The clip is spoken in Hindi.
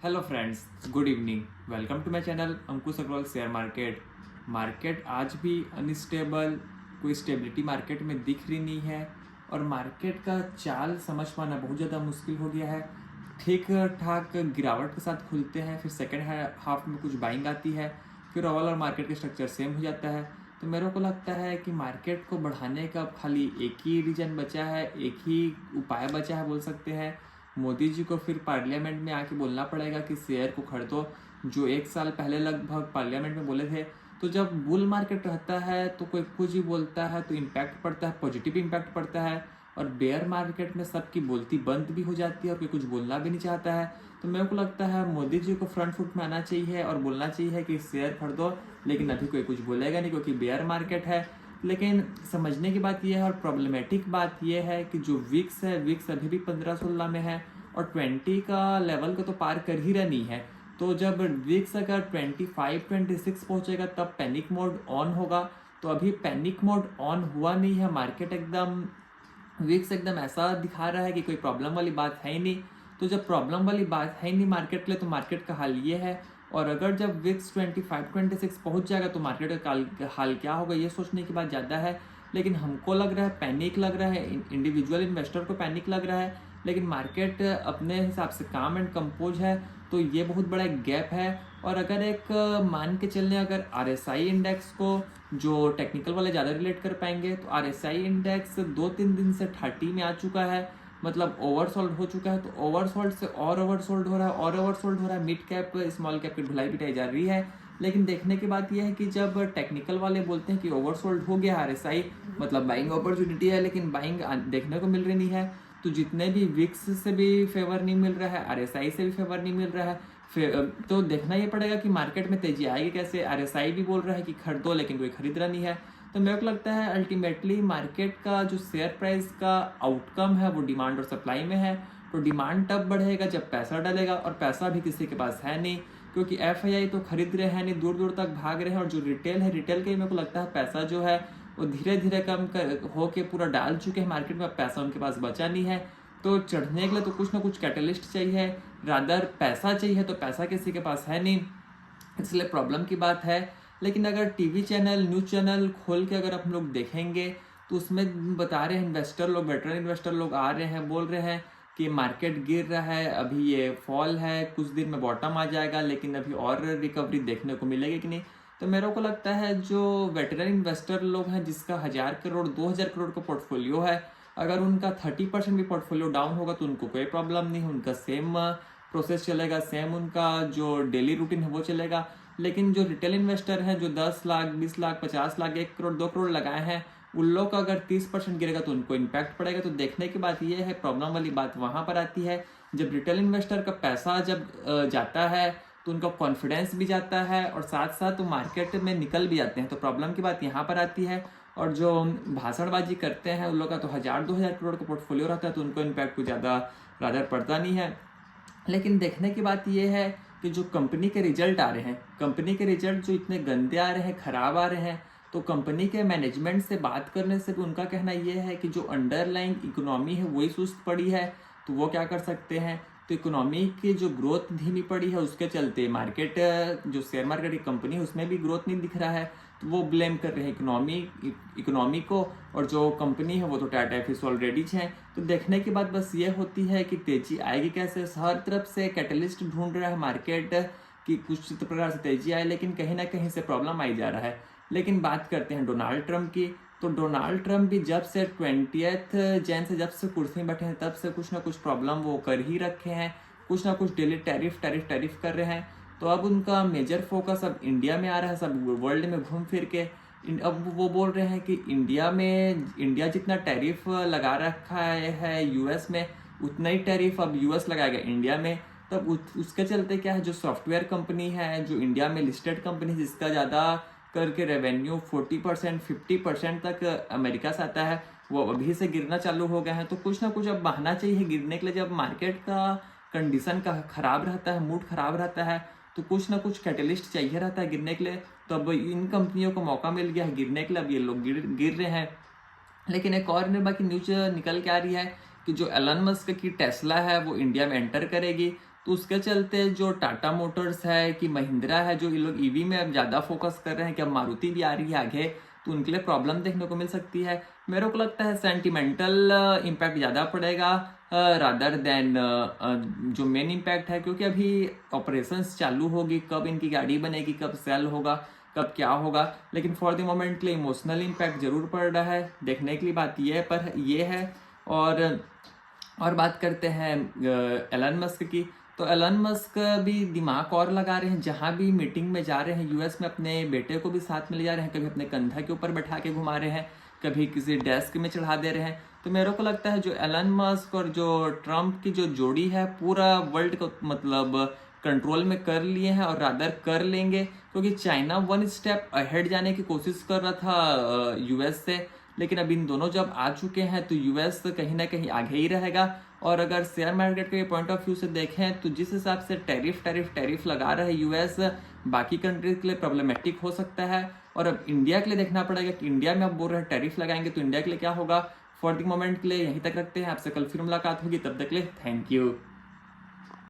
Hello friends, good evening. Welcome to my channel Ankush Agarwal share market. Market आज भी अनस्टेबल, कोई स्टेबिलिटी मार्केट में दिख रही नहीं है और मार्केट का चाल समझ पाना बहुत ज़्यादा मुश्किल हो गया है। ठीक ठाक गिरावट के साथ खुलते हैं, फिर सेकेंड हाफ में कुछ बाइंग आती है, फिर ओवरऑल मार्केट का स्ट्रक्चर सेम हो जाता है। तो मेरे को लगता है कि मार्केट को बढ़ाने का खाली एक ही रीजन बचा है, एक ही उपाय बचा है बोल सकते हैं। मोदी जी को फिर पार्लियामेंट में आके बोलना पड़ेगा कि शेयर को खरीदो, जो एक साल पहले लगभग पार्लियामेंट में बोले थे। तो जब बुल मार्केट रहता है तो कोई कुछ ही बोलता है तो इम्पैक्ट पड़ता है, पॉजिटिव इम्पैक्ट पड़ता है, और बेयर मार्केट में सबकी बोलती बंद भी हो जाती है और कोई कुछ बोलना भी नहीं चाहता है। तो मेरे को लगता है मोदी जी को फ्रंट फुट में आना चाहिए और बोलना चाहिए कि शेयर खरीदो, लेकिन अभी कोई कुछ बोलेगा नहीं क्योंकि बेयर मार्केट है। लेकिन समझने की बात यह है और प्रॉब्लमेटिक बात यह है कि जो विक्स है, विक्स अभी भी 15-16 में है और 20 का लेवल को तो पार कर ही रही है। तो जब विक्स अगर 25-26 पहुंचेगा तब पैनिक मोड ऑन होगा। तो अभी पैनिक मोड ऑन हुआ नहीं है, मार्केट एकदम विक्स एकदम ऐसा दिखा रहा है कि कोई प्रॉब्लम वाली बात है ही नहीं। तो जब प्रॉब्लम वाली बात है ही नहीं मार्केट के लिए, तो मार्केट का हाल ये है। और अगर जब विक्स 25-26 पहुंच जाएगा तो मार्केट का हाल क्या होगा, ये सोचने की बात ज़्यादा है। लेकिन हमको लग रहा है पैनिक लग रहा है, इंडिविजुअल इन्वेस्टर को पैनिक लग रहा है, लेकिन मार्केट अपने हिसाब से काम एंड कंपोज है। तो ये बहुत बड़ा एक गैप है। और अगर एक मान के चलने, अगर आरएसआई इंडेक्स को जो टेक्निकल वाले ज़्यादा रिलेट कर पाएंगे, तो आरएसआई इंडेक्स 2-3 दिन से 30 में आ चुका है, मतलब ओवरसोल्ड हो चुका है। तो ओवरसोल्ड से और ओवरसोल्ड हो रहा है और ओवरसोल्ड हो रहा है, मिड कैप स्मॉल कैप की ढुलाई पिटाई जा रही है। लेकिन देखने की बात यह है कि जब टेक्निकल वाले बोलते हैं कि ओवरसोल्ड हो गया आरएसआई, मतलब बाइंग अपॉर्चुनिटी है, लेकिन बाइंग देखने को मिल रही नहीं है। तो जितने भी विक्स से भी फेवर नहीं मिल रहा है, आरएसआई से भी फेवर नहीं मिल रहा है, तो देखना ये पड़ेगा कि मार्केट में तेजी आएगी कैसे। आरएसआई भी बोल रहा है कि खरीदो, लेकिन कोई खरीद रहा नहीं है। तो मेरे को लगता है अल्टीमेटली मार्केट का जो शेयर प्राइस का आउटकम है वो डिमांड और सप्लाई में है। तो डिमांड तब बढ़ेगा जब पैसा डलेगा, और पैसा भी किसी के पास है नहीं, क्योंकि एफआईआई तो खरीद रहे हैं नहीं, दूर दूर तक भाग रहे हैं। और जो रिटेल है, रिटेल के मेरे को लगता है पैसा जो है वो धीरे धीरे कम होके पूरा डाल चुके हैं मार्केट में, पैसा उनके पास बचा नहीं है। तो चढ़ने के लिए तो कुछ ना कुछ कैटलिस्ट चाहिए, रादर पैसा चाहिए, तो पैसा किसी के पास है नहीं, इसलिए प्रॉब्लम की बात है। लेकिन अगर टीवी चैनल, न्यूज़ चैनल खोल के अगर हम लोग देखेंगे तो उसमें बता रहे हैं इन्वेस्टर लोग, वेटरन इन्वेस्टर लोग आ रहे हैं, बोल रहे हैं कि मार्केट गिर रहा है, अभी ये फॉल है, कुछ दिन में बॉटम आ जाएगा, लेकिन अभी और रिकवरी देखने को मिलेगी कि नहीं। तो मेरे को लगता है जो वेटरन इन्वेस्टर लोग हैं, जिसका 1000 करोड़ 2000 करोड़ का पोर्टफोलियो है, अगर उनका 30% भी पोर्टफोलियो डाउन होगा तो उनको कोई प्रॉब्लम नहीं, उनका सेम प्रोसेस चलेगा, सेम उनका जो डेली रूटीन है वो चलेगा। लेकिन जो रिटेल इन्वेस्टर हैं, जो 10 लाख 20 लाख 50 लाख 1 करोड़ 2 करोड़ लगाए हैं, उन लोग का अगर 30% गिरेगा तो उनको इम्पैक्ट पड़ेगा। तो देखने की बात यह है, प्रॉब्लम वाली बात वहाँ पर आती है जब रिटेल इन्वेस्टर का पैसा जब जाता है तो उनका कॉन्फिडेंस भी जाता है और साथ साथ वो मार्केट में निकल भी जाते हैं। तो प्रॉब्लम की बात यहाँ पर आती है। और जो भाषणबाजी करते हैं उन लोग का तो 1000-2000 करोड़ का पोर्टफोलियो रहता है, तो उनको इम्पैक्ट कुछ ज़्यादा रादर पड़ता नहीं है। लेकिन देखने की बात यह है कि जो कंपनी के रिजल्ट आ रहे हैं, कंपनी के रिजल्ट जो इतने गंदे आ रहे हैं, खराब आ रहे हैं, तो कंपनी के मैनेजमेंट से बात करने से भी उनका कहना यह है कि जो अंडरलाइन इकोनॉमी है वही सुस्त पड़ी है। तो वो क्या कर सकते हैं, तो इकोनॉमी की जो ग्रोथ धीमी पड़ी है उसके चलते मार्केट, जो शेयर मार्केट की कंपनी है उसमें भी ग्रोथ नहीं दिख रहा है, तो वो ब्लेम कर रहे हैं इकोनॉमी को। और जो कंपनी है वो तो टाटा फिश ऑलरेडी है। तो देखने की बात बस ये होती है कि तेजी आएगी कैसे। हर तरफ से कैटलिस्ट ढूंढ रहा है मार्केट कि कुछ प्रकार से तेजी आए, लेकिन कहीं ना कहीं से प्रॉब्लम आई जा रहा है। लेकिन बात करते हैं डोनाल्ड ट्रंप की, तो डोनाल्ड ट्रंप भी जब से 20 जैन से जब से कुर्सी में बैठे हैं तब से कुछ ना कुछ प्रॉब्लम वो कर ही रखे हैं, कुछ ना कुछ डेली टैरिफ टैरिफ टैरिफ कर रहे हैं। तो अब उनका मेजर फोकस अब इंडिया में आ रहा है, सब वर्ल्ड में घूम फिर के अब वो बोल रहे हैं कि इंडिया जितना टैरिफ लगा रखा है यूएस में, उतना ही टैरिफ अब यूएस लगाएगा इंडिया में। तब उसके चलते क्या है, जो सॉफ्टवेयर कंपनी है, जो इंडिया में लिस्टेड कंपनी, जिसका ज़्यादा करके रेवेन्यू 40% 50% तक अमेरिका से आता है, वो अभी से गिरना चालू हो गए हैं। तो कुछ ना कुछ अब बहाना चाहिए गिरने के लिए। जब मार्केट का कंडीशन का खराब रहता है, मूड खराब रहता है, तो कुछ ना कुछ कैटलिस्ट चाहिए रहता है गिरने के लिए। तो अब इन कंपनियों को मौका मिल गया है गिरने के लिए, अब ये लोग गिर रहे हैं। लेकिन एक और बाकी न्यूज निकल के आ रही है कि जो एलन मस्क की टेस्ला है वो इंडिया में एंटर करेगी। तो उसके चलते जो टाटा मोटर्स है कि महिंद्रा है, जो ये लोग ईवी में अब ज़्यादा फोकस कर रहे हैं कि अब मारुति भी आ रही है आगे, तो उनके लिए प्रॉब्लम देखने को मिल सकती है। मेरे को लगता है सेंटिमेंटल इम्पैक्ट ज़्यादा पड़ेगा रादर देन जो मेन इम्पैक्ट है, क्योंकि अभी ऑपरेशंस चालू होगी, कब इनकी गाड़ी बनेगी, कब सेल होगा, कब क्या होगा। लेकिन फॉर द मोमेंट के लिए इमोशनल इम्पैक्ट जरूर पड़ रहा है। देखने के लिए बात ये है। और बात करते हैं एलन मस्क की, तो एलन मस्क भी दिमाग और लगा रहे हैं। जहाँ भी मीटिंग में जा रहे हैं यूएस में, अपने बेटे को भी साथ में ले जा रहे हैं, कभी अपने कंधा के ऊपर बैठा के घुमा रहे हैं, कभी किसी डेस्क में चढ़ा दे रहे हैं। तो मेरे को लगता है जो एलन मस्क और जो ट्रम्प की जो जोड़ी है, पूरा वर्ल्ड को मतलब कंट्रोल में कर लिए हैं और रादर कर लेंगे, क्योंकि चाइना वन स्टेप अहेड जाने की कोशिश कर रहा था यूएस से, लेकिन अब इन दोनों जब आ चुके हैं तो यूएस कहीं ना कहीं आगे ही रहेगा। और अगर शेयर मार्केट के पॉइंट ऑफ व्यू से देखें तो जिस हिसाब से टैरिफ लगा रहा है यूएस, बाकी कंट्रीज के लिए प्रॉब्लमेटिक हो सकता है। और अब इंडिया के लिए देखना पड़ेगा कि इंडिया में अब बोल रहे हैं टैरिफ लगाएंगे तो इंडिया के लिए क्या होगा। फॉर द मोमेंट के लिए यहीं तक रखते हैं। आपसे कल फिर मुलाकात होगी, तब तक के लिए थैंक यू।